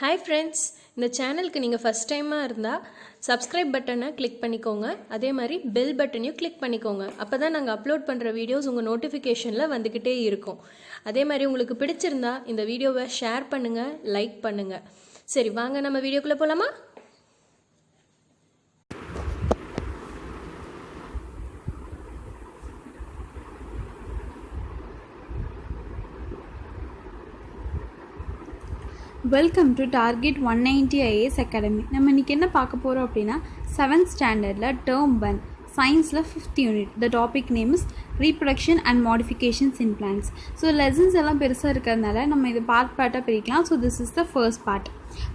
Hi friends, இந்த சேனலுக்கு நீங்கள் ஃபஸ்ட் டைமாக இருந்தால் சப்ஸ்கிரைப் பட்டனை கிளிக் பண்ணிக்கோங்க. அதே மாதிரி பெல் பட்டனையும் கிளிக் பண்ணிக்கோங்க. அப்போ தான் நாங்கள் அப்லோட் பண்ணுற வீடியோஸ் உங்கள் நோட்டிஃபிகேஷனில் வந்துக்கிட்டே இருக்கும். அதே மாதிரி உங்களுக்கு பிடிச்சிருந்தா இந்த வீடியோவை ஷேர் பண்ணுங்கள், லைக் பண்ணுங்கள். சரி வாங்க நம்ம வீடியோக்குள்ளே போகலாமா? Welcome to target 190 IAS academy. நம்ம இன்றைக்கி என்ன பார்க்க போகிறோம் அப்படின்னா 7th ஸ்டாண்டர்டில் டேர்ம் 1 சயின்ஸில் 5th unit. The topic name is reproduction and modifications in plants. So lessons எல்லாம் பெருசாக இருக்கிறதுனால நம்ம இது பார்ட்டாக பிரிக்கலாம். So this is the first part.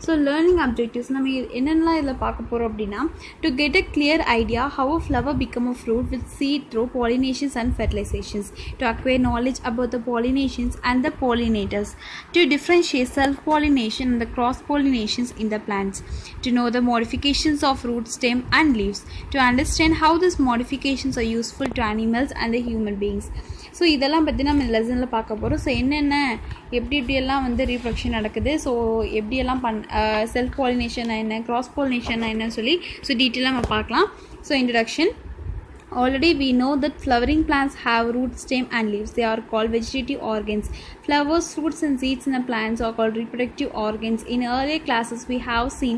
So learning objectives நம்ம என்னென்னலாம் இதில் பார்க்க போகிறோம் அப்படின்னா, to get a clear idea how a flower become a fruit with seed through pollinations and fertilisations, to acquire knowledge about the pollinations and the pollinators, to differentiate self-pollination and the cross-pollinations in the plants, to know the modifications of root, stem and leaves, to understand how these modifications are useful to animals and the human beings. So இதெல்லாம் பற்றி நம்ம லெசனில் பார்க்க போகிறோம். So என்னென்ன எப்படியெல்லாம் reproduction நடக்குது, so எப்படியெல்லாம் செல்ஃப் பாலினேஷன் என்ன, கிராஸ் பாலினேஷன் என்னன்னு சொல்லி டீட்டெயிலாக நம்ம பார்க்கலாம். So introduction. Already we know that flowering plants have root, stem and leaves. They are called vegetative organs. Flowers, fruits and seeds in the plants are called reproductive organs. In earlier classes we have seen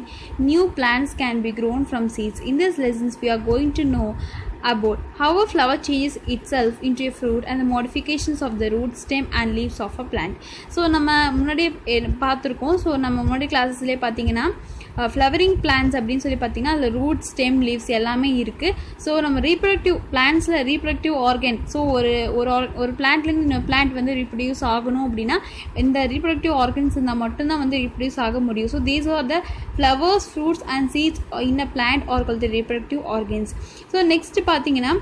new plants can be grown from seeds. In these lessons we are going to know about how a flower changes itself into a fruit and the modifications of the root, stem and leaves of a plant. So நம்ம முன்னாடியே பார்த்துருக்கோம். So நம்ம முன்னாடி கிளாஸஸ்லேயே பார்த்தீங்கன்னா flowering plans அப்படின்னு சொல்லி பார்த்தீங்கன்னா அதில் ரூட், ஸ்டெம், லீவ்ஸ் எல்லாமே இருக்குது. ஸோ நம்ம ரீப்ரொடக்டிவ் பிளான்ஸில் ரீப்ரொடக்டிவ் ஆர்கன், ஸோ ஒரு பிளான்ட்லேருந்து இன்னொரு பிளான்ட் ரீப்ரொடியூஸ் ஆகணும் அப்படின்னா இந்த ரீப்ரொடக்டிவ் ஆர்கன்ஸ் இருந்தால் மட்டும்தான் ரீப்ரொடியூஸ் ஆக முடியும். So these are the flowers, fruits and seeds in a plant are called the reproductive organs. So next பார்த்தீங்கன்னா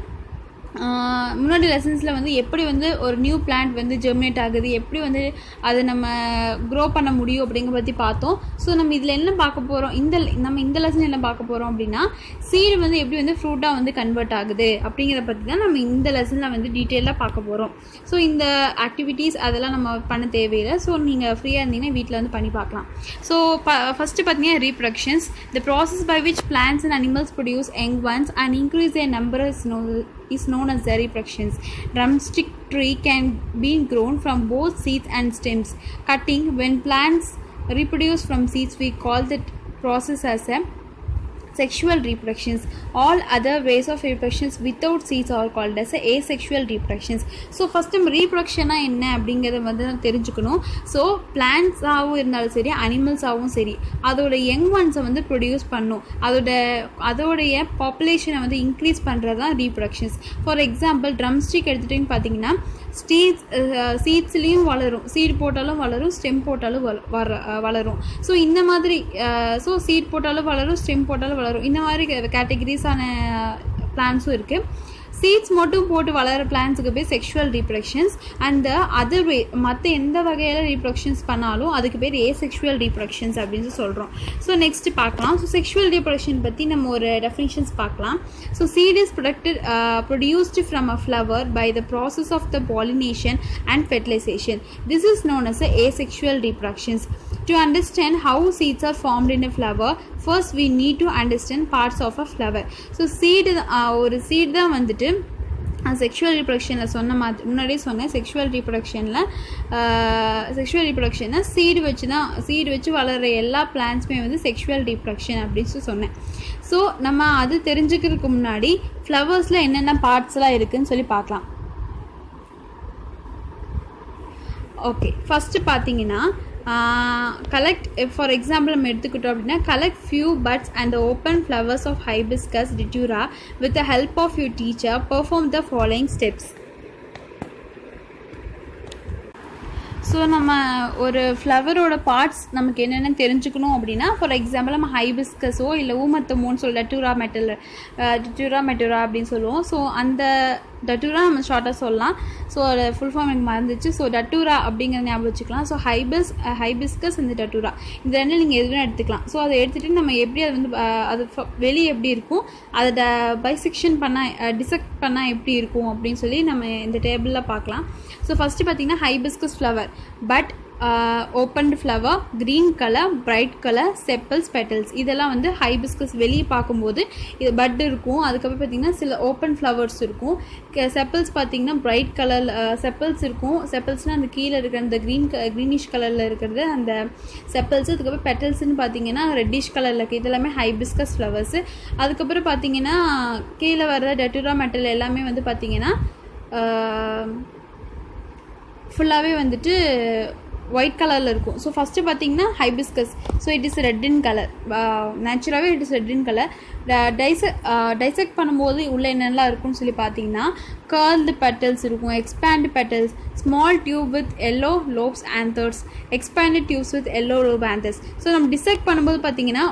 முன்னாடி லெசன்ஸில் எப்படி ஒரு நியூ பிளான்ட் ஜெர்மினேட் ஆகுது, எப்படி அதை நம்ம க்ரோ பண்ண முடியும் அப்படிங்கிற பற்றி பார்த்தோம். ஸோ நம்ம இதில் என்ன பார்க்க போகிறோம், இந்த லெசன் என்ன பார்க்க போகிறோம் அப்படின்னா, சீடு எப்படி ஃப்ரூட்டாக கன்வெர்ட் ஆகுது அப்படிங்கிற பற்றி தான் நம்ம இந்த லெசனில் டீட்டெயிலாக பார்க்க போகிறோம். ஸோ இந்த ஆக்டிவிட்டீஸ் அதெல்லாம் நம்ம பண்ண தேவையில்லை. ஸோ நீங்கள் ஃப்ரீயாக இருந்தீங்கன்னா வீட்டில் பண்ணி பார்க்கலாம். ஸோ ஃபஸ்ட்டு பார்த்தீங்கன்னா reproductions. The process by which plants and animals produce young ones and increase their number is known as the reproductions. Drumstick tree can be grown from both seeds and stems. Cutting. When plants reproduce from seeds, we call that process as a sexual reproductions. All other ways of reproductions without seeds are called as asexual reproductions. So first time reproduction என்ன அப்படிங்கிறத தெரிஞ்சுக்கணும். So பிளான்ட்ஸாகவும் இருந்தாலும் சரி, அனிமல்ஸாகவும் சரி, அதோட young ஒன்ஸை produce பண்ணும். அதோடைய பாப்புலேஷனை increase பண்ணுறது தான் ரீப்ரொடக்ஷன்ஸ். ஃபார் எக்ஸாம்பிள் ட்ரம்ஸ்டிக் எடுத்துகிட்டிங்கன்னு பார்த்தீங்கன்னா சீட்ஸ்லேயும் வளரும், சீட் போட்டாலும் வளரும், ஸ்டெம் போட்டாலும் வளரும். ஸோ இந்த மாதிரி சீட் போட்டாலும் வளரும், ஸ்டெம் போட்டாலும் வளரும். இந்த மாதிரி கேட்டகரிஸான பிளான்ஸும் இருக்குது. சீட்ஸ் மட்டும் போட்டு வளர பிளான்ஸுக்கு பேர் sexual reproductions. And other way மற்ற எந்த வகையில் ரீப்ரொடக்ஷன்ஸ் பண்ணாலும் அதுக்கு பேர் ஏசெக்ஷுவல் ரீப்ரொடக்ஷன்ஸ் அப்படின்னு சொல்கிறோம். ஸோ நெக்ஸ்ட் பார்க்கலாம். ஸோ செக்ஷுவல் ரீப்ரொடக்ஷன் பற்றி நம்ம ஒரு டெஃபினிஷன்ஸ் பார்க்கலாம். So seed is produced from a flower by the process of the pollination and fertilisation. This is known as asexual reproductions. To understand how seeds are formed in a flower, first we need to understand parts of a flower. So ஒரு seat தான் sexual ரீப்ரொடக்ஷனில் முன்னாடியே சொன்னேன். Sexual ரீப்ரொடக்ஷனை seed வச்சு வளர்கிற எல்லா பிளான்ட்ஸுமே sexual reproduction அப்படின்னு சொன்னேன். So நம்ம அது தெரிஞ்சுக்கிறதுக்கு முன்னாடி ஃப்ளவர்ஸில் என்னென்ன பார்ட்ஸ்லாம் இருக்குதுன்னு சொல்லி பார்க்கலாம். ஓகே, ஃபஸ்ட்டு பார்த்தீங்கன்னா கலெக்ட், ஃபார் எக்ஸாம்பிள் நம்ம எடுத்துக்கிட்டோம் அப்படின்னா, collect few buds and the open flowers of hibiscus datura with the help of your teacher. Perform the following steps. So நம்ம ஒரு ஃப்ளவரோட பார்ட்ஸ் நமக்கு என்னென்ன தெரிஞ்சுக்கணும் அப்படின்னா, ஃபார் எக்ஸாம்பிள் நம்ம ஹைபிஸ்கஸோ இல்லை ஊமத்தமோன்னு சொல்லி டிட்டூரா மெட்டூரா அப்படின்னு சொல்லுவோம். ஸோ அந்த டட்டூரா நம்ம ஷார்ட்டாக சொல்லலாம். ஸோ அதை ஃபுல் ஃபார்ம் எனக்கு மறந்துச்சு. ஸோ டட்டூரா அப்படிங்கிற ஞாபகம் வச்சுக்கலாம். ஸோ ஹைபிஸ்கஸ் இந்த டட்டூரா இந்த ரெண்டு நீங்கள் எதுவும் எடுத்துக்கலாம். ஸோ அதை எடுத்துகிட்டு நம்ம எப்படி அது வெளியே எப்படி இருக்கும், அதை பைசெக்ஷன் டிசெக்ட் பண்ணால் எப்படி இருக்கும் அப்படின்னு சொல்லி நம்ம இந்த டேபிளில் பார்க்கலாம். ஸோ ஃபஸ்ட்டு பார்த்தீங்கன்னா hibiscus flower. But opened flower, green colour, bright colour, sepals, petals. இதெல்லாம் வந்து ஹைபிஸ்கஸ் வெளியே பார்க்கும்போது இது பட் இருக்கும். அதுக்கப்புறம் பார்த்திங்கன்னா சில ஓப்பன் ஃப்ளவர்ஸ் இருக்கும். செப்பல்ஸ் பார்த்திங்கன்னா பிரைட் கலர் செப்பல்ஸ் இருக்கும். செப்பல்ஸ்னால் அந்த கீழே இருக்கிற அந்த க்ரீனிஷ் கலரில் இருக்கிறது அந்த செப்பல்ஸ். அதுக்கப்புறம் பெட்டல்ஸ்ன்னு பார்த்திங்கன்னா ரெட்டிஷ் கலரில் இருக்குது. இதெல்லாமே ஹைபிஸ்கஸ் ஃப்ளவர்ஸு. அதுக்கப்புறம் பார்த்திங்கன்னா கீழே வர டட்டுரா மெட்டல் எல்லாமே வந்து பார்த்திங்கன்னா ஃபுல்லாகவே வந்துட்டு ஒயிட் கலரில் இருக்கும். ஸோ ஃபஸ்ட்டு பார்த்தீங்கன்னா hibiscus. So it is red in colour. நேச்சுரலாகவே it is red in colour. Dissect பண்ணும்போது உள்ள என்னெல்லாம் இருக்கும்னு சொல்லி பார்த்தீங்கன்னா கர்ல்டு பெட்டல்ஸ் இருக்கும், expand petals, small tube with yellow lobes anthers, expanded tubes with yellow lobe anthers. So நம்ம டிசெக்ட் பண்ணும்போது பார்த்தீங்கன்னா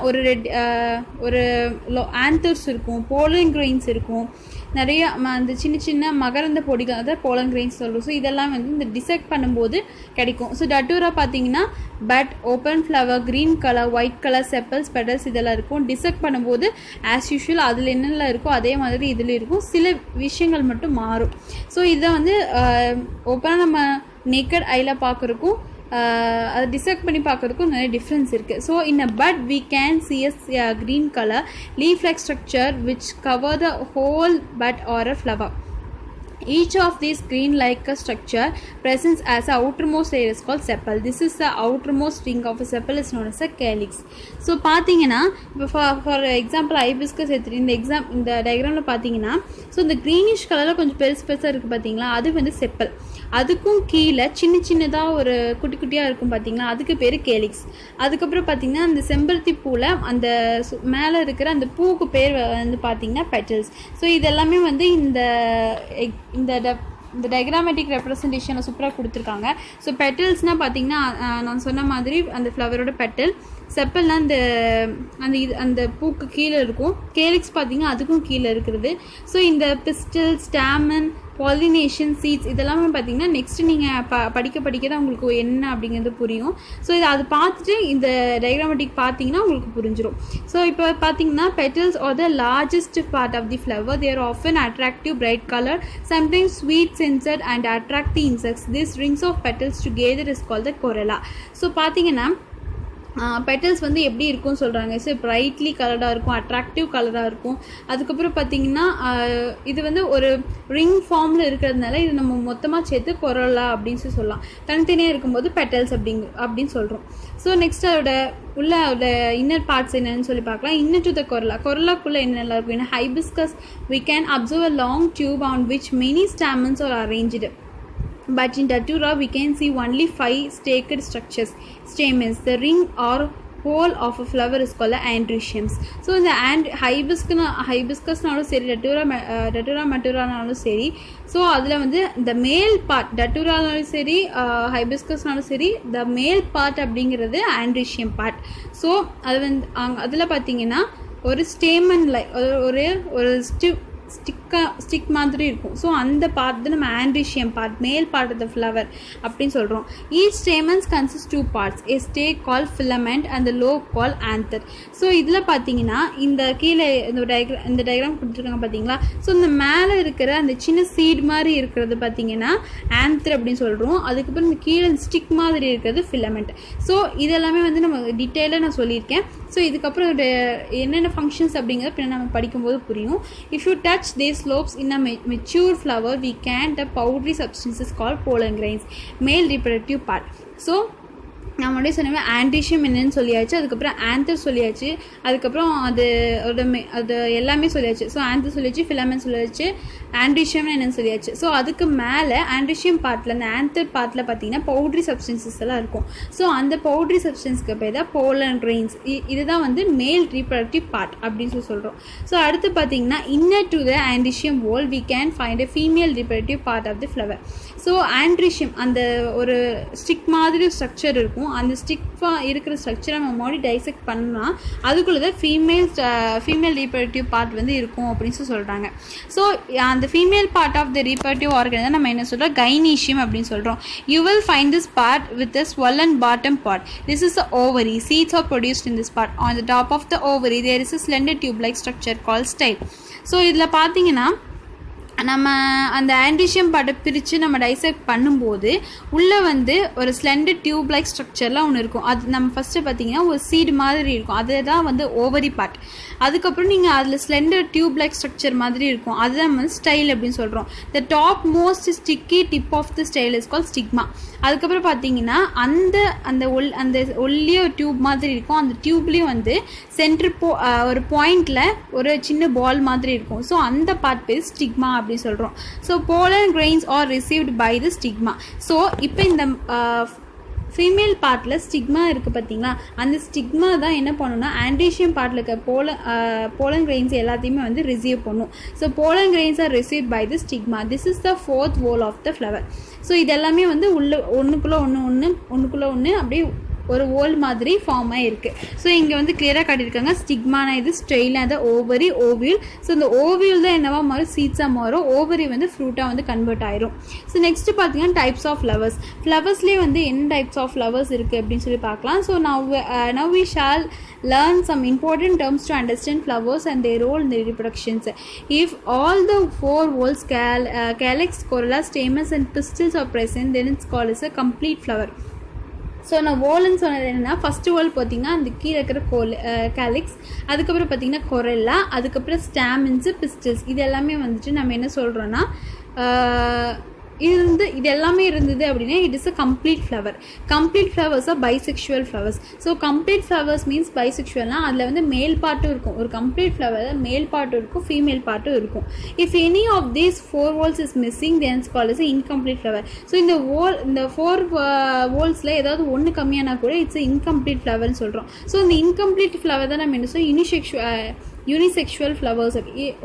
ஒரு ஆந்தர்ஸ் இருக்கும், போலன் கிரெயின்ஸ் இருக்கும், நிறைய அந்த சின்ன சின்ன மகரந்த பொடிகள், அதாவது போலன் கிரெயின்ஸ் சொல்கிறோம். ஸோ இதெல்லாம் வந்து இந்த டிசெக்ட் பண்ணும்போது கிடைக்கும். ஸோ டட்டூரா பார்த்தீங்கன்னா but, open flower, green colour, white colour, sepals, petals இதெல்லாம் இருக்கும். டிசெக்ட் பண்ணும்போது ஆஸ் யூஷுவல் அதில் என்னெல்லாம் இருக்கோ அதே மாதிரி இதில் இருக்கும். சில விஷயங்கள் மட்டும் மாறும். ஸோ இதை வந்து ஓப்பனாக நம்ம நேக்கட் ஐயில் பார்க்குறக்கும் அதை டிசெக்ட் பண்ணி பார்க்குறதுக்கும் நிறைய டிஃப்ரென்ஸ் இருக்குது. So in a but we can see a green color leaf-like structure which cover the whole bud or a flower. Each of these green-like structure presents as a outermost layer is called sepal. This is the outermost ring of a sepal is known as a calyx. So பார்த்தீங்கன்னா இப்போ for example hibiscus இந்த டயக்ராமில் பார்த்தீங்கன்னா so இந்த greenish கலரில் கொஞ்சம் பெருசாக இருக்குது பார்த்தீங்களா, அது வந்து செப்பல். அதுக்கும் கீழே சின்ன சின்னதாக ஒரு குட்டி குட்டியாக இருக்கும் பார்த்தீங்களா, அதுக்கு பேர் கேலிக்ஸ். அதுக்கப்புறம் பார்த்தீங்கன்னா அந்த செம்பருத்தி பூவில் அந்த மேலே இருக்கிற அந்த பூவுக்கு பேர் வந்து பார்த்தீங்கன்னா பெட்டல்ஸ். ஸோ இதெல்லாமே வந்து இந்த டயக்ராமேட்டிக் ரெப்ரசன்டேஷனை சூப்பராக கொடுத்துருக்காங்க. ஸோ பெட்டல்ஸ்னால் பார்த்தீங்கன்னா நான் சொன்ன மாதிரி அந்த ஃப்ளவரோட பெட்டல், செப்பல்னால் அந்த பூக்கு கீழே இருக்கும், கேலிக்ஸ் பார்த்தீங்கன்னா அதுக்கும் கீழே இருக்கிறது. ஸோ இந்த பிஸ்டல், ஸ்டாமன், பாலினேஷன், சீட்ஸ் இதெல்லாமே பார்த்தீங்கன்னா நெக்ஸ்ட்டு நீங்கள் படிக்க தான் உங்களுக்கு என்ன அப்படிங்கிறது புரியும். ஸோ அதை பார்த்துட்டு இந்த டயக்ராமேட்டிக் பார்த்தீங்கன்னா உங்களுக்கு புரிஞ்சிடும். ஸோ இப்போ பார்த்தீங்கன்னா petals are the largest part of the flower. They're often attractive, bright colour, sometimes sweet scented and attract the insects. This rings of petals together is called the corolla. So பார்த்தீங்கன்னா petals வந்து எப்படி இருக்கும்னு சொல்கிறாங்க. So brightly கலர்டாக இருக்கும், attractive கலராக இருக்கும். அதுக்கப்புறம் பார்த்திங்கன்னா இது வந்து ஒரு ரிங் ஃபார்மில் இருக்கிறதுனால இது நம்ம மொத்தமாக சேர்த்து கொரலா அப்படின்னு சொல்லலாம். தனித்தனியாக இருக்கும்போது பெட்டல்ஸ் அப்படின்னு சொல்கிறோம். ஸோ நெக்ஸ்ட் அதோட இன்னர் பார்ட்ஸ் என்னன்னு சொல்லி பார்க்கலாம். இன்னர் டு த கொரலாக்குள்ளே என்னெல்லாம் இருக்கும். ஏன்னா hibiscus we can observe a long tube on which many stamens are arranged. But in Datura we can see only 5 staked structures, stamens. The ring or whole of a flower is called androeciums. So இந்த ஹைபிஸ்கஸ்னாலும் சரி, டட்டுரா மெட்டூரானாலும் சரி, so அதில் வந்து இந்த மேல் part டட்டுரானாலும் சரி, ஹைபிஸ்கஸ்னாலும் சரி, த மேல் பார்ட் அப்படிங்கிறது ஆண்ட்ரீஷியம் பார்ட். ஸோ அது வந்து அதில் பார்த்தீங்கன்னா ஒரு ஸ்டேமன் ஒரு ஸ்டிக் மாதிரி இருக்கும். ஸோ அந்த பார்ட் தான் நம்ம ஆண்ட்ரீஷியம் பார்ட், மேல் பார்ட் ஆஃப் த ஃப்ளவர் அப்படின்னு சொல்கிறோம். Each stamens consist 2 parts, a stake called filament and the lobe called anther. So இதில் பார்த்தீங்கன்னா இந்த கீழே இந்த டயக்ராம் கொடுத்துருக்காங்க பார்த்தீங்களா. ஸோ இந்த மேலே இருக்கிற அந்த சின்ன சீட் மாதிரி இருக்கிறது பார்த்தீங்கன்னா ஆந்தர் அப்படின்னு சொல்கிறோம். அதுக்கப்புறம் இந்த கீழே ஸ்டிக் மாதிரி இருக்கிறது ஃபிலமெண்ட். ஸோ இதெல்லாமே வந்து நம்ம டீட்டெயிலாக நான் சொல்லியிருக்கேன். ஸோ இதுக்கப்புறம் என்னென்ன ஃபங்க்ஷன்ஸ் அப்படிங்கிறத நம்ம படிக்கும்போது புரியும். If you touch these lobes in a mature flower, we can the powdery substances called pollen grains, male reproductive part. So நான் முன்னாடி சொன்னேன் ஆண்ட்ரீஷியம் என்னன்னு சொல்லியாச்சு, அதுக்கப்புறம் ஆந்தர் சொல்லியாச்சு, அதுக்கப்புறம் அது எல்லாமே சொல்லியாச்சு. ஸோ ஆந்தர் சொல்லியாச்சு, ஃபிலமெண்ட் சொல்லியாச்சு, ஆண்ட்ரீஷியம்னு என்னென்னு சொல்லியாச்சு. ஸோ அதுக்கு மேலே ஆண்ட்ரீஷியம் பார்ட்டில் அந்த ஆந்தர் பார்ட்டில் பார்த்தீங்கன்னா பவுட்ரி சப்ஸ்டன்சஸ் எல்லாம் இருக்கும். ஸோ அந்த பவுட்ரி சப்ஸ்டன்ஸ்க்கு பேர் தான் போலன் கிரெயின்ஸ். இதுதான் வந்து மேல் ரீப்ரடக்டிவ் பார்ட் அப்படின்னு சொல்கிறோம். ஸோ அடுத்து பார்த்தீங்கன்னா inner to the androecium wall we can find a female reproductive part of the flower. So androecium அந்த ஒரு ஸ்டிக் மாதிரி ஸ்ட்ரக்சர் இருக்கும். அந்த ஸ்டிக்காக இருக்கிற ஸ்ட்ரக்சரை நம்ம மறுபடியும் டைசெக்ட் பண்ணால் அதுக்குள்ளே தான் ஃபீமேல் ரீப்ரடக்டிவ் பார்ட் வந்து இருக்கும் அப்படின்னு சொல்கிறாங்க. ஸோ அந்த female part of the reproductive organ தான் நம்ம என்ன சொல்கிறோம், கைனீஷியம் அப்படின்னு சொல்கிறோம். You will find this part with a swollen bottom part. This is the ovary. Seeds are produced in this part. On the top of the ovary there is a slender tube like structure called style. So இதில் பார்த்தீங்கன்னா நம்ம அந்த androecium பார்ட்டை பிரித்து நம்ம dissect பண்ணும்போது உள்ளே வந்து ஒரு ஸ்லெண்டர் டியூப் லைக் ஸ்ட்ரக்சர்லாம் ஒன்று இருக்கும். அது நம்ம ஃபஸ்ட்டு பார்த்தீங்கன்னா ஒரு சீடு மாதிரி இருக்கும், அதுதான் வந்து ஓவரி பார்ட். அதுக்கப்புறம் நீங்கள் அதில் ஸ்லெண்டர் டியூப் லைக் ஸ்ட்ரக்சர் மாதிரி இருக்கும், அதுதான் வந்து ஸ்டைல் அப்படின்னு சொல்கிறோம். The top most sticky tip of the style is call stigma. அதுக்கப்புறம் பார்த்தீங்கன்னா அந்த ஒல்லிய டியூப் மாதிரி இருக்கும், அந்த டியூப்லேயும் வந்து சென்டர் ஒரு பாயிண்டில் ஒரு சின்ன பால் மாதிரி இருக்கும். ஸோ அந்த பார்ட் பேர் ஸ்டிக்மா அப்படி சொல்கிறோம். So pollen grains are received by the stigma. So இப்போ இந்த ஃபீமேல் பார்ட்டில் ஸ்டிக்மா இருக்குது பார்த்தீங்களா, அந்த ஸ்டிக்மா தான் என்ன பண்ணணும்னா ஆண்ட்ரிஷியம் பார்ட்டில் இருக்க pollen grains எல்லாத்தையுமே வந்து ரிசீவ் பண்ணும். So pollen grains are received by the stigma. This is the fourth wall of the flower. So இதெல்லாமே வந்து ஒன்றுக்குள்ளே ஒன்று அப்படியே ஒரு ஓல் மாதிரி ஃபார்ம் ஆகிருக்கு. ஸோ இங்கே வந்து கிளியராக காட்டியிருக்காங்க ஸ்டிக்மானா இது, ஸ்டெயில்னா அது ஓவரி, ஓவியூல். ஸோ இந்த ஓவியூல் தான் என்னவா மாறும், சீட்ஸாக மாறும், ஓவரி வந்து ஃப்ரூட்டாக வந்து கன்வெர்ட் ஆயிரும். ஸோ நெக்ஸ்ட் பார்த்தீங்கன்னா டைப்ஸ் ஆஃப் ஃப்ளவர்ஸ். ஃப்ளவர்ஸ்லேயே வந்து என்ன டைப்ஸ் ஆஃப் ஃப்ளவர்ஸ் இருக்குது அப்படின்னு சொல்லி பார்க்கலாம். So now we shall learn some important terms to understand flowers and their role in the reproductions. If all the four whorls, calyx, corolla, stamens and pistils are present, then it's called as a complete flower. So நான் வோல்னு சொன்னது என்னென்னா, first whole பார்த்திங்கன்னா அந்த கீழே இருக்கிற calyx, அதுக்கப்புறம் பார்த்திங்கன்னா கொரெல்லா, அதுக்கப்புறம் ஸ்டாமின்ஸு, பிஸ்டில்ஸ், இது எல்லாமே வந்துட்டு நம்ம என்ன சொல்கிறோன்னா இது எல்லாமே இருந்தது அப்படின்னா it is a complete flower. Complete flowers are bisexual flowers. So complete flowers means பைசெக்ஷுவல்னால் அதில் வந்து மேல் பார்ட்டும் இருக்கும், ஒரு கம்ப்ளீட் ஃப்ளவரில் மேல் பார்ட்டும் இருக்கும், ஃபீமேல் பார்ட்டும் இருக்கும். If any of these 4 whorls is missing then it's called as incomplete flower. So இந்த 4 whorlsல ஏதாவது ஒன்று கம்மியானா கூட இட்ஸ் இன்கம்ப்ளீட் ஃப்ளவர்னு சொல்கிறோம். ஸோ இந்த இன்கம்ப்ளீட் ஃப்ளவர் தான் நம்ம என்ன சொல்லுவோம், யூனிசெக்ஷுவல் ஃப்ளவர்ஸ்.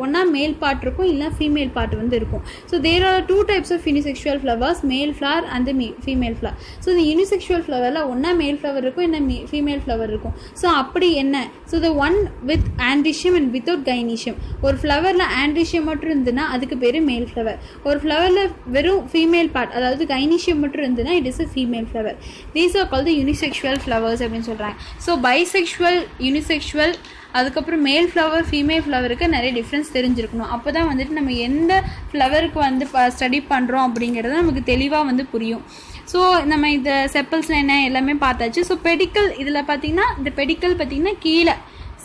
ஒன்றா மேல் பார்ட் இருக்கும், இல்லை ஃபீமேல் பார்ட் வந்து இருக்கும். So there are 2 types of unisexual flowers, male flower and female flower. So இந்த யூனிசெக்ஷுவல் ஃப்ளவரில் ஒன்றா மேல் ஃப்ளவர் இருக்கும், இல்லை ஃபீமேல் ஃப்ளவர் இருக்கும். ஸோ அப்படி என்ன, so the one with androecium and without கைனீஷியம். ஒரு ஃப்ளவரில் ஆண்ட்ரிஷியம் மட்டும் இருந்ததுன்னா அதுக்கு பேர் மேல் ஃப்ளவர். ஒரு ஃப்ளவரில் வெறும் ஃபீமேல் பார்ட் அதாவது கைனீஷியம் மட்டும் இருந்ததுன்னா it is a female flower. These are called the unisexual flowers அப்படின்னு சொல்கிறாங்க. ஸோ பைசெக்ஷுவல், யூனிசெக்ஷுவல், அதுக்கப்புறம் மேல் ஃப்ளவர், ஃபீமேல் ஃப்ளவருக்கு நிறைய டிஃப்ரென்ஸ் தெரிஞ்சிருக்கணும். அப்போ தான் வந்துட்டு நம்ம எந்த ஃப்ளவருக்கு வந்து ஸ்டடி பண்ணுறோம் அப்படிங்கிறது நமக்கு தெளிவாக வந்து புரியும். ஸோ நம்ம இந்த செப்பல்ஸ்லாம் என்ன எல்லாமே பார்த்தாச்சு. ஸோ பெடிக்கல், இதில் பார்த்திங்கன்னா இந்த பெடிக்கல் பார்த்திங்கன்னா கீழே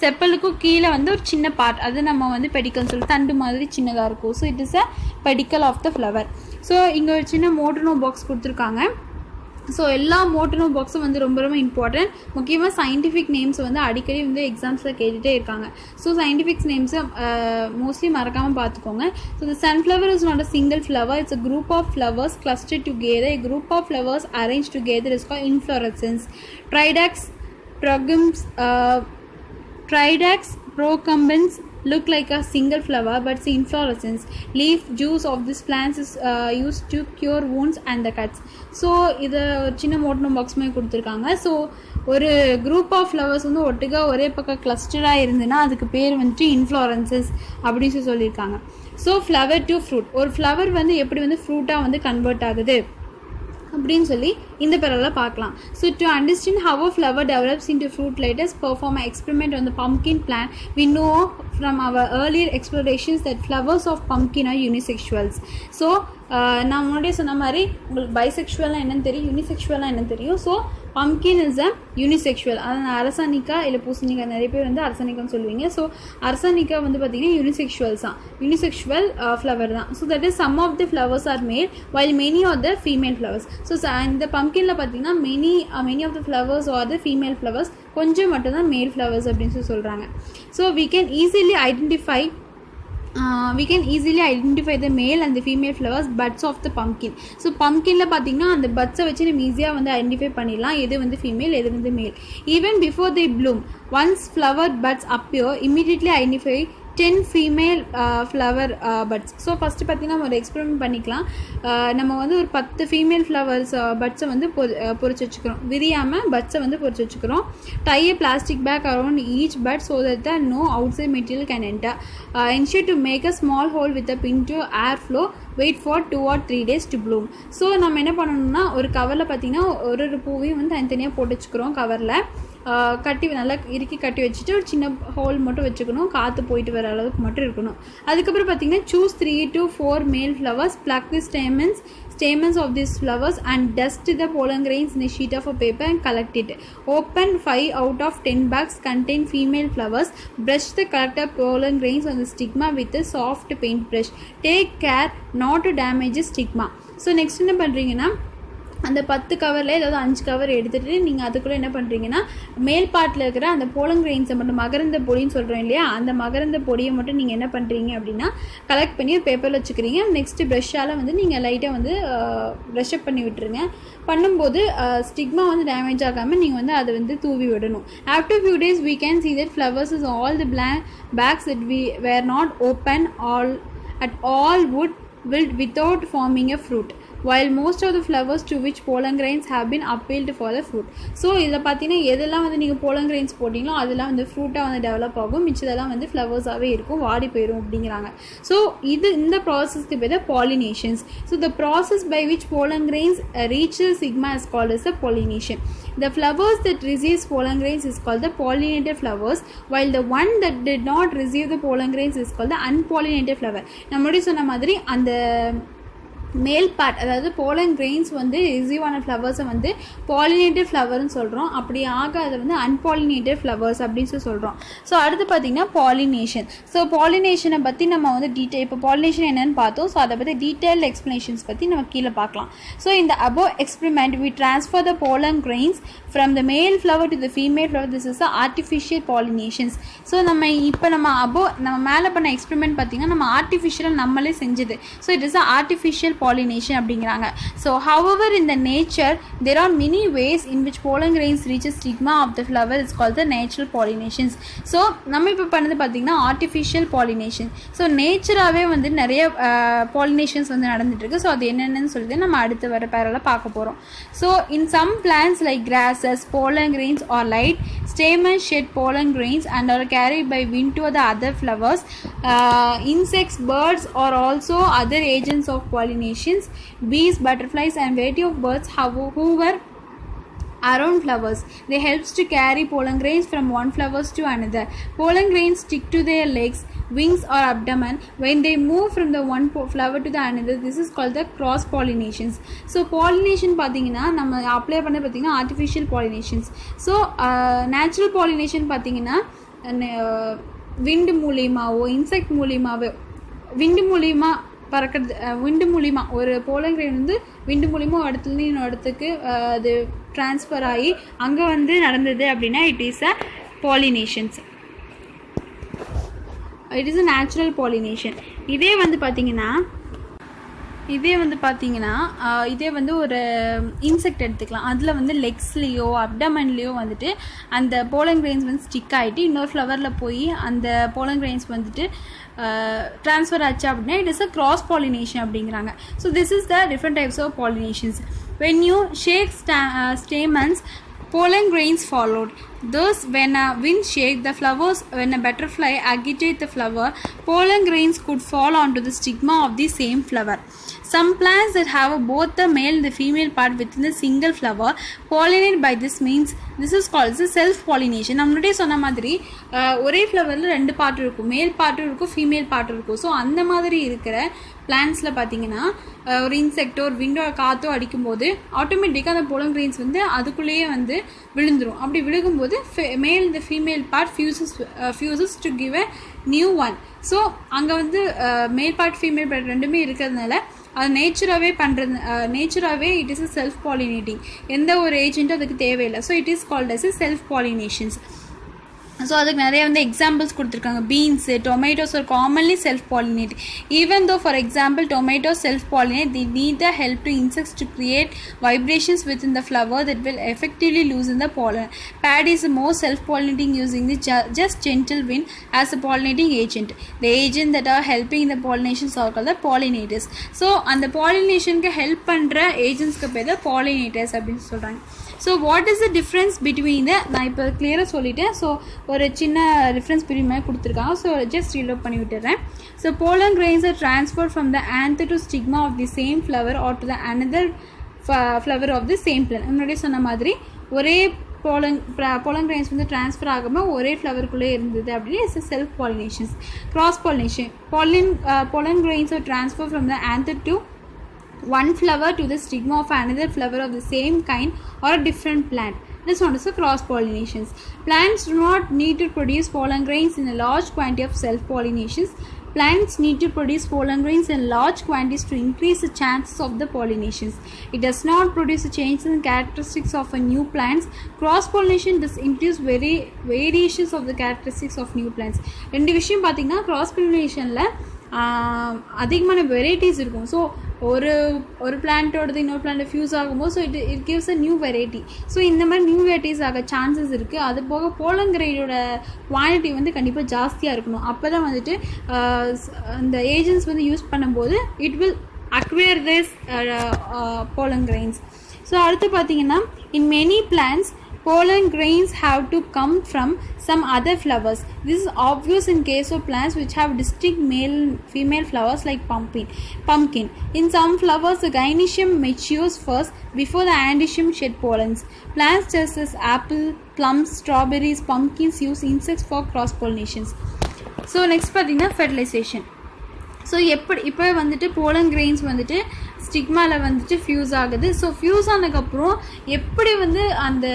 செப்பலுக்கும் கீழே வந்து ஒரு சின்ன பார்ட், அது நம்ம வந்து பெடிக்கல்னு சொல்லி தண்டு மாதிரி சின்னதாக இருக்கும். So it is a pedicel of the flower. So இங்கே ஒரு சின்ன மோட்டர்னோ பாக்ஸ் கொடுத்துருக்காங்க. ஸோ எல்லா மோட்டர்னோ பாக்ஸும் வந்து ரொம்ப ரொம்ப இம்பார்ட்டன்ட். முக்கியமாக சயின்டிஃபிக் நேம்ஸ் வந்து அடிக்கடி வந்து எக்ஸாம்ஸில் கேட்டுகிட்டே இருக்காங்க. ஸோ சயின்டிஃபிக் நேம்ஸை மோஸ்ட்லி மறக்காமல் பார்த்துக்கோங்க. So the sunflower is not a single flower, it's a group of flowers clustered together. A group of flowers arranged together is called inflorescence. Tridacts procumbens look like a single flower but it's inflorescence. Leaf juice of this plant is used to cure wounds and the cuts. So இதை ஒரு சின்ன மோட்டனோ box மாதிரி கொடுத்துருக்காங்க. So ஒரு group of flowers வந்து ஒட்டுக்கா ஒரே பக்கம் கிளஸ்டராக இருந்துன்னா அதுக்கு பேர் வந்துட்டு இன்ஃப்ளோரன்சஸ் அப்படின்னு சொல்லியிருக்காங்க. ஸோ ஃப்ளவர் டு ஃப்ரூட், ஒரு ஃப்ளவர் வந்து எப்படி வந்து ஃப்ரூட்டாக வந்து கன்வெர்ட் ஆகுது அப்படின்னு சொல்லி இந்த பேரெல்லாம் பார்க்கலாம். So to understand have a flower develops into fruit, let us perform an experiment on the pumpkin plant. We know from our earlier explorations that flowers of pumpkin are unisexuals. So நான் முன்னாடியே சொன்ன மாதிரி உங்களுக்கு பைசெக்ஷுவலாக என்னன்னு தெரியும், யூனிசெக்ஷுவலாக என்னன்னு தெரியும். So pumpkin is a unisexual, அதாவது அரசாணிக்கா இல்லை பூசணிக்காய், நிறைய பேர் வந்து அரசாணிக்கான்னு சொல்லுவீங்க. ஸோ அரசாணிக்கா வந்து பார்த்திங்கன்னா யூனிசெக்ஷுவல்ஸ் தான், யூனிசெக்ஷுவல் ஃப்ளவர் தான். So that is some of the flowers are male while many are the female flowers. So இந்த பம்கினில் பார்த்திங்கன்னா many of the flowers are the female flowers, கொஞ்சம் மட்டும்தான் மேல் ஃப்ளவர்ஸ் அப்படின்னு சொல்கிறாங்க. So we can easily identify the male and the female flowers buds of the pumpkin. So பம்கினில் பார்த்தீங்கன்னா அந்த பட்ஸை வச்சு நம்ம ஈஸியாக வந்து ஐடென்டிஃபை பண்ணிடலாம் எது வந்து ஃபீமேல் எது வந்து male. Even before they bloom, once flower buds appear, immediately identify 10 female flower buds. So first பார்த்திங்கன்னா நம்ம ஒரு எக்ஸ்பெரிமெண்ட் பண்ணிக்கலாம். நம்ம வந்து ஒரு 10 ஃபீமேல் ஃப்ளவர்ஸ் பட்ஸை வந்து பொறிச்சு வச்சுக்கிறோம், விரியாமல் பட்ஸை வந்து பொறிச்சு வச்சுக்கிறோம். Tie a plastic bag around each bud so that no outside material can enter. Ensure to make a small hole with a pin to air flow. Wait for 2 or 3 days to bloom. So நம்ம என்ன பண்ணணும்னா ஒரு கவரில் பார்த்திங்கன்னா ஒரு பூவையும் வந்து தனித்தனியாக போட்டு வச்சுக்கிறோம். கவரில் கட்டி நல்லா இறுக்கி கட்டி வச்சுட்டு ஒரு சின்ன ஹோல் மட்டும் வச்சுக்கணும், காற்று போயிட்டு வர அளவுக்கு மட்டும் இருக்கணும். அதுக்கப்புறம் பார்த்திங்கன்னா choose 3 to 4 male flowers, pluck the stamens of these flowers and dust the pollen grains in a sheet of a paper and collect it. Open 5 out of 10 bags contain female flowers. Brush the collected pollen grains on the stigma with a soft paintbrush. Take care not to damage the stigma. So next என்ன பண்ணுறீங்கன்னா அந்த 10 கவரில் ஏதாவது 5 cover எடுத்துகிட்டு நீங்கள் அதுக்குள்ளே என்ன பண்ணுறீங்கன்னா மேல் பார்ட்டில் இருக்கிற அந்த போலன் கிரெயின்ஸை மட்டும் மகரந்த பொடின்னு சொல்கிறோம் இல்லையா, அந்த மகரந்த பொடியை மட்டும் நீங்கள் என்ன பண்ணுறீங்க அப்படின்னா கலெக்ட் பண்ணி ஒரு பேப்பரில் வச்சுக்கிறீங்க. நெக்ஸ்ட்டு ப்ரெஷ்ஷால் வந்து நீங்கள் லைட்டாக வந்து ப்ரெஷ்அப் பண்ணி விட்டுருங்க. பண்ணும்போது ஸ்டிக்மா வந்து டேமேஜ் ஆகாமல் நீங்கள் வந்து அதை வந்து தூவி விடணும். After few days we can see that flowers is all the bags that we were not open at all would wilt without forming a fruit, while most of the flowers to which pollen grains have been uppeeled for the fruit. So இதில் பார்த்தீங்கன்னா எதெல்லாம் வந்து நீங்கள் pollen grains போட்டிங்களோ அதெல்லாம் வந்து ஃப்ரூட்டாக வந்து develop ஆகும், மிச்சதெல்லாம் வந்து ஃப்ளவர்ஸாகவே இருக்கும், வாடி போயிடும் அப்படிங்கிறாங்க. ஸோ இந்த ப்ராசஸ்க்கு பேர் pollinations. So the process by which pollen grains reach the stigma is called as the pollination. The flowers that receives pollen grains is called the pollinated flowers, while the one that did not receive the pollen grains is called the unpollinated flower. நம்மளுடைய சொன்ன மாதிரி அந்த மேல் part அதாவது pollen grains வந்து receive ஆன ஃப்ளவர்ஸை வந்து pollinated ஃப்ளவர்னு சொல்கிறோம். அப்படி அதை வந்து அன்பாலினேட்டட் ஃப்ளவர்ஸ் அப்படின்னு சொல்கிறோம். ஸோ அடுத்து பார்த்திங்கன்னா பாலினேஷன். ஸோ பாலினேஷனை பற்றி நம்ம வந்து இப்போ பாலினேஷன் என்னென்னு பார்த்தோம். ஸோ அதை பற்றி டீட்டெயில்டு எக்ஸ்ப்ளனேஷன்ஸ் பற்றி நம்ம கீழே பார்க்கலாம். ஸோ இந்த above experiment we transfer the pollen grains from the male flower to the female flower. This is the artificial pollinations. So நம்ம மேலே பண்ண எக்ஸ்பெரிமெண்ட் பார்த்திங்கன்னா நம்ம ஆர்டிஃபிஷியலாக நம்மளே செஞ்சது. So it is artificial pollination அப்படிங்கிறாங்க. So however in the nature there are many ways in which pollen grains reach stigma of the flower. It's called the natural pollinations. So நம்ம இப்போ பண்ணது பார்த்திங்கன்னா artificial pollination. ஸோ நேச்சராகவே வந்து நிறைய pollinations வந்து நடந்துட்டுருக்கு. So அது என்னென்னு சொல்லிட்டு நம்ம அடுத்து வர பேரில் பார்க்க போகிறோம். So in some plants like grasses, pollen grains are light. Stamens shed pollen grains and are carried by wind to the other flowers. Insects, birds are also other agents of pollination. Bees, butterflies and variety of birds hover around flowers. They helps to carry pollen grains from one flowers to another. Pollen grains stick to their legs, wings or abdomen when they move from the one flower to the another. This is called the cross pollinations. So pollination பாத்தீங்கன்னா நம்ம apply பண்ண பாத்தீங்கன்னா artificial pollinations. So natural pollination பாத்தீங்கன்னா wind மூலமாவோ insect மூலமாவோ wind மூலமா பறக்கிறது, விண்டு மூலிமா ஒரு pollen grain வந்து விண்டு மூலிமா இடத்துலேருந்து இன்னொரு இடத்துக்கு அது ட்ரான்ஸ்ஃபர் ஆகி அங்கே வந்து நடந்தது அப்படின்னா it is a pollinations. It is a natural pollination. இதே வந்து பார்த்திங்கன்னா இதே வந்து ஒரு இன்செக்ட் எடுத்துக்கலாம். அதில் வந்து லெக்ஸ்லேயோ அப்டமன்லேயோ வந்துட்டு அந்த போலன் கிரெயின்ஸ் வந்து ஸ்டிக் ஆகிட்டு இன்னொரு ஃப்ளவரில் போய் அந்த போலன் கிரெயின்ஸ் வந்துட்டு ட்ரான்ஸ்ஃபர் ஆச்சு அப்படின்னா it is a cross pollination அப்படிங்கிறாங்க. So this is the different types of pollinations. When you shake stamens, pollen grains followed. Thus, when a wind shake the flowers, when a butterfly agitate the flower, pollen grains could fall onto the stigma of the same flower. Some plants that have both the male and the female part within the single flower pollinate by this means. This is called the self pollination. நம்மளுடைய சொன்ன மாதிரி ஒரே ஃப்ளவரில் 2 part இருக்கும், மேல் பார்ட்டும் இருக்கும், female பார்ட்டும் இருக்கும். So அந்த மாதிரி இருக்கிற பிளான்ட்ஸில் பார்த்தீங்கன்னா ஒரு இன்செக்டோ ஒரு விண்டோ காற்றோ அடிக்கும்போது ஆட்டோமேட்டிக்காக அந்த போலன் கிரெயின்ஸ் வந்து அதுக்குள்ளேயே வந்து விழுந்துடும். அப்படி விழுகும்போது மேல் இந்த female part fuses to give a new one. So அங்கே வந்து மேல் பார்ட் ஃபீமேல் பார்ட் ரெண்டுமே இருக்கிறதுனால அது நேச்சுராகவே it is a self pollinating. எந்த ஒரு ஏஜென்ட்டும் அதுக்கு தேவையில்லை. So it is called as a self pollinations. So அதுக்கு நிறைய வந்து எக்ஸாம்பிள்ஸ் கொடுத்துருக்காங்க. Beans, tomatoes are commonly self pollinate. Even though for example tomatoes self pollinate, they need the help to insects to create vibrations with in the flower that will effectively lose in the pollen. Paddy is more self-pollinating using the just gentle wind as a pollinating agent. The agent that are helping in the pollinations are called the pollinators. So அந்த பாலினேஷனுக்கு help பண்ணுற ஏஜென்ட்ஸ்க்கு பேர் தான் pollinators அப்படின்னு சொல்கிறாங்க. So what is the difference between நான் இப்போ கிளியராக சொல்லிட்டேன். ஸோ ஒரு சின்ன டிஃப்ரென்ஸ் பிட்வீன் மாதிரி கொடுத்துருக்காங்க. ஸோ ஜஸ்ட் ரீலோட் பண்ணி விட்டுறேன். So pollen grains are transferred from the anther to stigma of the same flower or to the another flower of the same plant. முன்னாடி சொன்ன மாதிரி ஒரே pollen grains வந்து ட்ரான்ஸ்ஃபர் ஆகாமல் ஒரே ஃப்ளவருக்குள்ளே இருந்தது அப்படின்னு it's self pollinations. Cross pollination pollen grains are transferred from the anther to one flower to the stigma of another flower of the same kind or a different plant. This one is a cross pollinations. Plants do not need to produce pollen grains in a large quantity of self pollinations. Plants need to produce pollen grains in large quantities to increase the chances of the pollinations. It does not produce a change in the characteristics of a new plants. Cross pollination does introduce variations of the characteristics of new plants. ரெண்டு விஷயம் பார்த்தீங்கன்னா cross pollinationல அதிகமான varieties இருக்கும். So ஒரு பிளான்ட்டோடது இன்னொரு plant fuse ஆகும்போது so it gives a new variety. So இந்த மாதிரி நியூ வெரைட்டிஸ் ஆக சான்சஸ் இருக்குது. அது போக pollen grainோட குவான்டிட்டி வந்து கண்டிப்பாக ஜாஸ்தியாக இருக்கணும். அப்போ தான் வந்துட்டு அந்த ஏஜென்ட்ஸ் வந்து யூஸ் பண்ணும்போது it will acquire this pollen grains. So அடுத்து பார்த்தீங்கன்னா in many plants pollen grains have to come from some other flowers. This is obvious in case of plants which have distinct male female flowers like pumpkin. In some flowers the gynoecium matures first before the androecium shed pollens. Plants such as apple, plums, strawberries, pumpkins use insects for cross pollinations. So next பார்த்தீங்கன்னா fertilization. So இப்போ வந்துட்டு pollen grains வந்துட்டு ஸ்டிக்மாவில் வந்துட்டு fuse ஆகுது. So fuse ஆனதுக்கப்புறம் எப்படி வந்து அந்த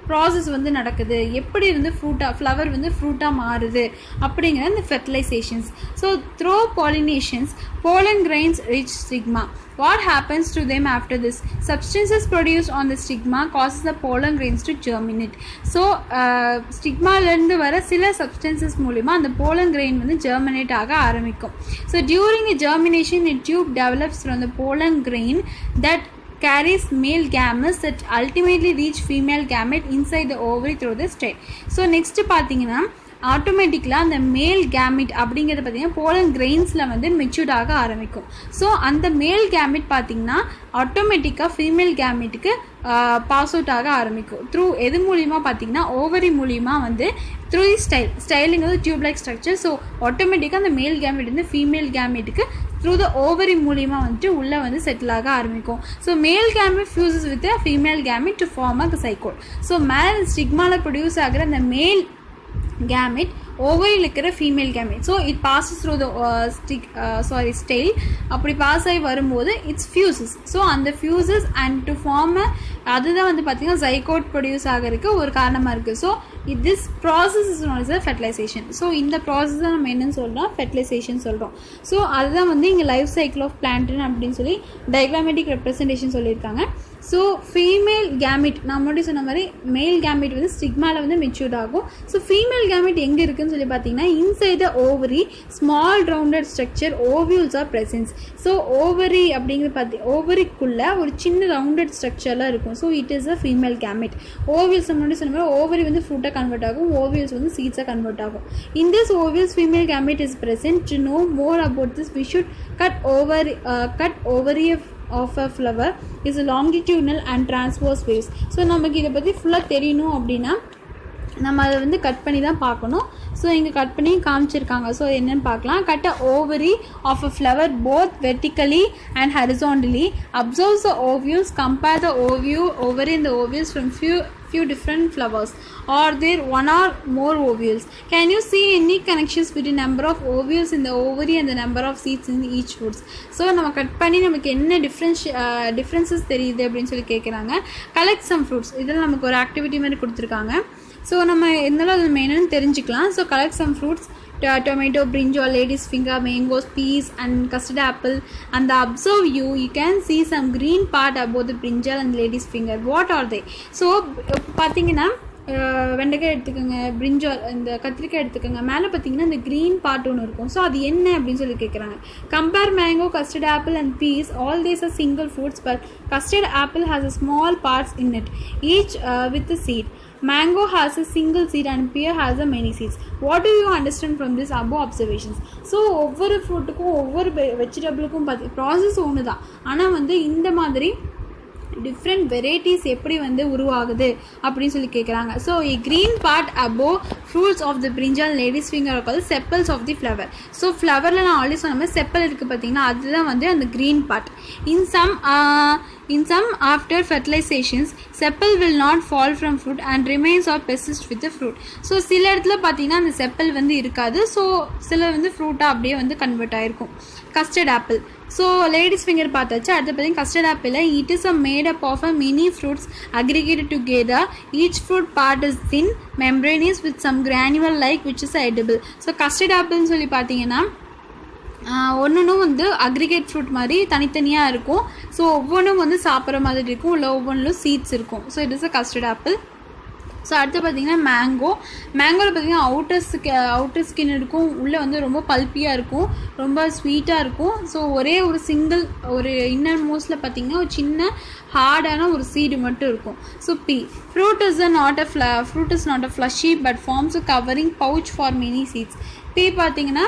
ப்ராசஸ் வந்து நடக்குது, எப்படி வந்து ஃப்ளவர் வந்து ஃப்ரூட்டாக மாறுது அப்படிங்கிற இந்த fertilisations. So through pollinations pollen grains reach stigma. What happens to them after this? Substances produced on the stigma causes the pollen grains to germinate. So ஸ்டிக்மாலேருந்து வர சில சப்ஸ்டன்சஸ் மூலிமா அந்த pollen grain வந்து ஜெர்மினேட் ஆக ஆரம்பிக்கும். So during the germination a tube develops from the pollen grain that carries male gametes that ultimately reach female gamete inside the ovary through the style. So next பார்த்தீங்கன்னா ஆட்டோமேட்டிக்கலாக அந்த male gamete அப்படிங்கிறது பார்த்தீங்கன்னா pollen grains-ல வந்து matured ஆக ஆரம்பிக்கும். So அந்த male gamete பார்த்தீங்கன்னா ஆட்டோமேட்டிக்காக ஃபீமேல் கேமிட்டுக்கு பாஸ் அவுட் ஆக ஆரம்பிக்கும். த்ரூ எது மூலிமா பார்த்தீங்கன்னா ஓவரி மூலிமா வந்து த்ரூ தி ஸ்டைலுங்கிறது டியூப் லைக் ஸ்ட்ரக்சர். ஸோ ஆட்டோமேட்டிக்காக அந்த மேல் கேமிட் வந்து ஃபீமேல் கேமிட்டுக்கு த்ரூ த ஓவரி மூலிமா வந்துட்டு உள்ளே வந்து செட்டில் ஆக ஆரம்பிக்கும். So male gamete fuses with female gamete to form a zygote. So male ஸ்டிக்மாவில் ப்ரொடியூஸ் ஆகிற அந்த மேல் gamete ஓவரியில் இருக்கிற female gamete. So it passes through the style. அப்படி பாஸ் ஆகி வரும்போது இட்ஸ் ஃபியூசஸ். ஸோ அந்த ஃபியூசஸ் அண்ட் டு ஃபார்ம் அதுதான் வந்து பார்த்திங்கன்னா ஜைகோட் ப்ரொடியூஸ் ஆகிறதுக்கு ஒரு காரணமாக இருக்குது. So this process is not is a fertilisation. So இந்த ப்ராசஸ் தான் நம்ம என்னென்னு சொல்கிறோம், ஃபெர்டிலைசேஷன் சொல்கிறோம். ஸோ அதுதான் வந்து இங்கே லைஃப் சைக்கிள் ஆஃப் பிளான்ட்னு அப்படின்னு சொல்லி டயக்ராமேட்டிக் ரெப்ரசன்டேஷன் சொல்லியிருக்காங்க. ஸோ ஃபீமேல் கேமிட் நான் முன்னாடி சொன்ன மாதிரி மேல் கேமிட் வந்து ஸ்டிக்மாவில் வந்து மெச்சூர்ட் ஆகும். ஸோ ஃபீமேல் கேமிட் எங்கே இருக்குன்னு சொல்லி பார்த்தீங்கன்னா inside the ovary small rounded structure ovules R presence. So ovary அப்படிங்கிறது ஓவரிக்குள்ளே ஒரு சின்ன ரவுண்டட் ஸ்ட்ரக்சர்லாம் இருக்கும். So it is a female gamete. Ovules முன்னாடி சொன்ன மாதிரி ஓவரி வந்து ஃப்ரூட்டாக கன்வெர்ட் ஆகும், ஓவியல்ஸ் வந்து சீட்ஸாக கன்வெர்ட் ஆகும். In this ovules female gamete is present. To know more about this we should cut ovary of a flower is a longitudinal and transverse waves. So நமக்கு இதை பற்றி ஃபுல்லாக தெரியணும் அப்படின்னா நம்ம அதை வந்து கட் பண்ணி தான் பார்க்கணும். ஸோ இங்கே கட் பண்ணி காமிச்சிருக்காங்க. ஸோ என்னென்னு பார்க்கலாம். Cut a ovary of a flower both vertically and horizontally. Observes the ovules. Compare the ovary and the ovules from few different flowers. Are there one or more ovules? Can you see any connections between number of ovules in the ovary and the number of seeds in each fruits? So நம்ம cut பண்ணி நமக்கு என்ன differences தெரியுது அப்படின்னு சொல்லி கேட்குறாங்க. Collect some fruits. இதில் நமக்கு ஒரு ஆக்டிவிட்டி மாதிரி கொடுத்துருக்காங்க. ஸோ நம்ம இருந்தாலும் அது என்னென்னு தெரிஞ்சுக்கலாம். So collect some fruits. Tomato, brinjal, lady's finger, mangoes, peas and custard apple. And the observe you can see some green part above the brinjal and lady's finger. What are they? So பார்த்தீங்கன்னா வெண்டைக்காய் எடுத்துக்கோங்க, பிரிஞ்சால் இந்த கத்திரிக்காய் எடுத்துக்கோங்க. மேலே பார்த்தீங்கன்னா இந்த green part ஒன்று இருக்கும். ஸோ அது என்ன அப்படின்னு சொல்லி கேட்குறாங்க. Compare mango, custard apple and peas. All these are single fruits but custard apple has a small parts in it each with a seed. Mango has a single seed and pear has a many seeds. What do you understand from this above observations? So ஒவ்வொரு ஃப்ரூட்டுக்கும் ஒவ்வொரு வெஜிடபிளுக்கும் process ஒன்று தான். ஆனால் வந்து இந்த மாதிரி different varieties எப்படி வந்து உருவாகுது அப்படின்னு சொல்லி கேட்குறாங்க. So green part above fruits of the brinjal lady's finger are called sepals of the flower. So ஃப்ளவரில் நான் ஆல்ரெடி சொன்ன மாதிரி செப்பல் இருக்குது பார்த்தீங்கன்னா, அதுதான் வந்து அந்த green part. In some after fertilizations sepal will not fall from fruit and remains or persist with the fruit. So சில இடத்துல பார்த்தீங்கன்னா அந்த செப்பல் வந்து இருக்காது. ஸோ சில வந்து ஃப்ரூட்டாக அப்படியே வந்து கன்வெர்ட் ஆகிருக்கும். Custard apple. So lady's finger பார்த்தாச்சு. அடுத்து பார்த்தீங்கன்னா custard apple. It is made up of many fruits aggregated together. Each fruit part is thin, membranous with some granule like which is edible. So custard ஆப்பிள்னு சொல்லி பார்த்தீங்கன்னா ஒன்றும் வந்து aggregate fruit மாதிரி தனித்தனியாக இருக்கும். ஸோ ஒவ்வொன்றும் வந்து சாப்பிட்ற மாதிரி இருக்கும். இல்லை ஒவ்வொன்றும் சீட்ஸ் இருக்கும். So it is a custard apple. So அடுத்து பார்த்திங்கன்னா மேங்கோவில் பார்த்திங்கன்னா அவுட்டர் ஸ்கின் இருக்கும், உள்ளே வந்து ரொம்ப பல்பியாக இருக்கும், ரொம்ப ஸ்வீட்டாக இருக்கும். ஸோ ஒரே ஒரு இன்னர் மோஸ்ட்டில் பார்த்திங்கன்னா ஒரு சின்ன ஹார்டான ஒரு சீடு மட்டும் இருக்கும். So fruit is not a fleshy but forms a covering pouch for many seeds. பார்த்திங்கன்னா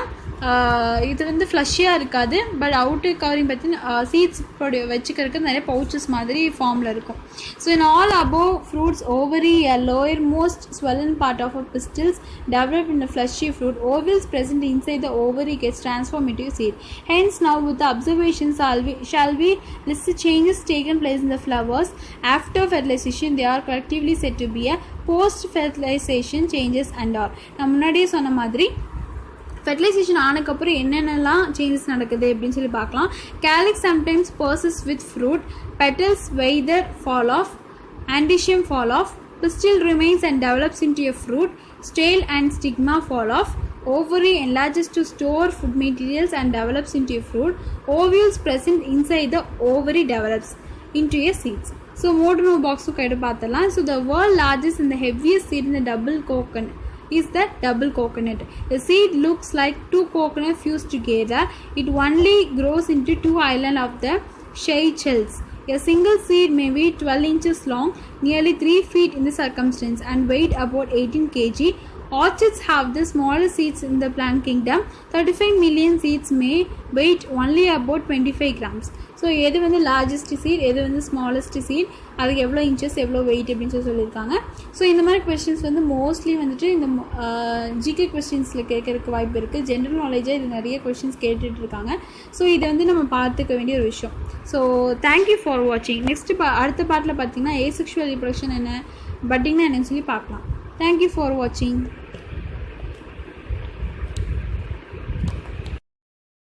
இது வந்து ஃப்ளஷியாக இருக்காது, பட் அவுட்டர் கவரிங் பார்த்தீங்கன்னா சீட்ஸ் வச்சுக்கிறதுக்கு நிறைய பவுச்சஸ் மாதிரி ஃபார்மில் இருக்கும். So in all above fruits ovary, a lower most swollen part of a pistils develop in a fleshy fruit. Ovules present inside the ovary gets transformed into a seed. Hence now with the observations shall we list the changes taken place in the flowers after fertilization. They are collectively said to be a post fertilization changes and are. நான் முன்னாடியே சொன்ன மாதிரி fertilisation ஆனதுக்கப்புறம் என்னென்னலாம் changes நடக்குது அப்படின்னு சொல்லி பார்க்கலாம். Calyx sometimes persists with fruit, petals wither fall off, androecium fall off, pistil remains and develops into a fruit, style and stigma fall off, ovary enlarges to store food materials and develops into a fruit, ovules present inside the ovary develops into a seeds. So modern box guide பார்த்தலாம். So the world largest and the heaviest seed in the double coconut. The seed looks like two coconuts fused together. It only grows into two islands of the Seychelles. A single seed may be 12 inches long, nearly 3 feet in the circumference, and weight about 18 kg. Orchids have the smallest seeds in the plant kingdom. 35 million seeds may weight only about 25 grams. So எது வந்து largest seat, எது வந்து smallest seat, அதுக்கு எவ்வளோ inches, எவ்வளோ wait அப்படின்னு சொல்லியிருக்காங்க. So இந்த மாதிரி கொஸ்டின்ஸ் வந்து மோஸ்ட்லி வந்துட்டு இந்த ஜிகே கொஸ்டின்ஸில் கேட்கறதுக்கு வாய்ப்பு இருக்குது. ஜென்ரல் நாலேஜாக இது நிறைய கொஸ்டின்ஸ் கேட்டுட்ருக்காங்க. ஸோ இதை வந்து நம்ம பார்த்துக்க வேண்டிய ஒரு விஷயம். ஸோ தேங்க்யூ ஃபார் வாட்சிங். அடுத்த பார்ட்டில் பார்த்தீங்கன்னா ஏசெக்ஷுவல் ரீப்ரொடக்ஷன் என்ன, பட்டிங்னா என்னன்னு சொல்லி பார்க்கலாம். தேங்க்யூ ஃபார் வாட்சிங்.